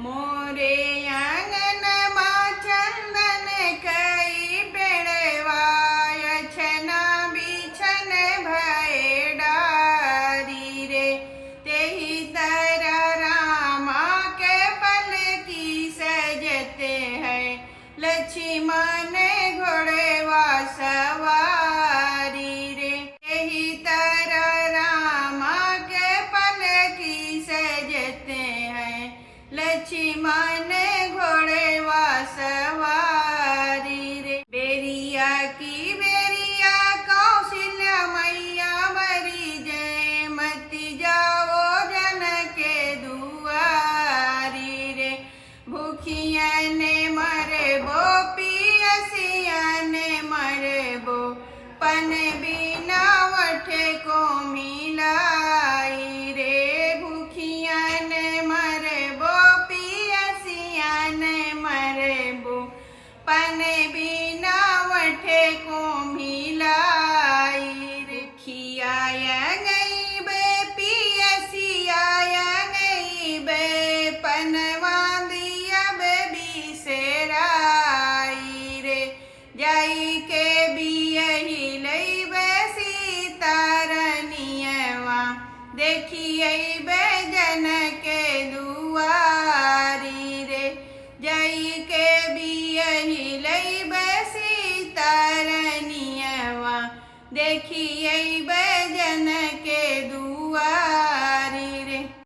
मोरे आंगन मा चंदन कई पेड़वाय छना बिछन भय डारी रे। तेहि तरह रामा के पल की सजते हैं लक्ष्मण घोड़वा सवारी रे। तेहि तरह रामा के पल की सजते हैं लक्ष्मण घोड़वा सवारी रे। बेरिया की बेरिया कौशल्या मैया बरी जय मति जाओ जन के दुआरी रे। भूखिया ने मरबो पियसिया ने मरबो पन बिना वठे को मिलाई रे। भूखिया ने मरबो पियसिया ने मरबो पन बिना वठे को मिलाई रे। खियाया गई बे पियसिया गई बे पनवा दिया बे बिसेराई रे। जाई के बियही लई बे सीतारनियवा देखिए बे जन के दुआरी रे। जाई के बियही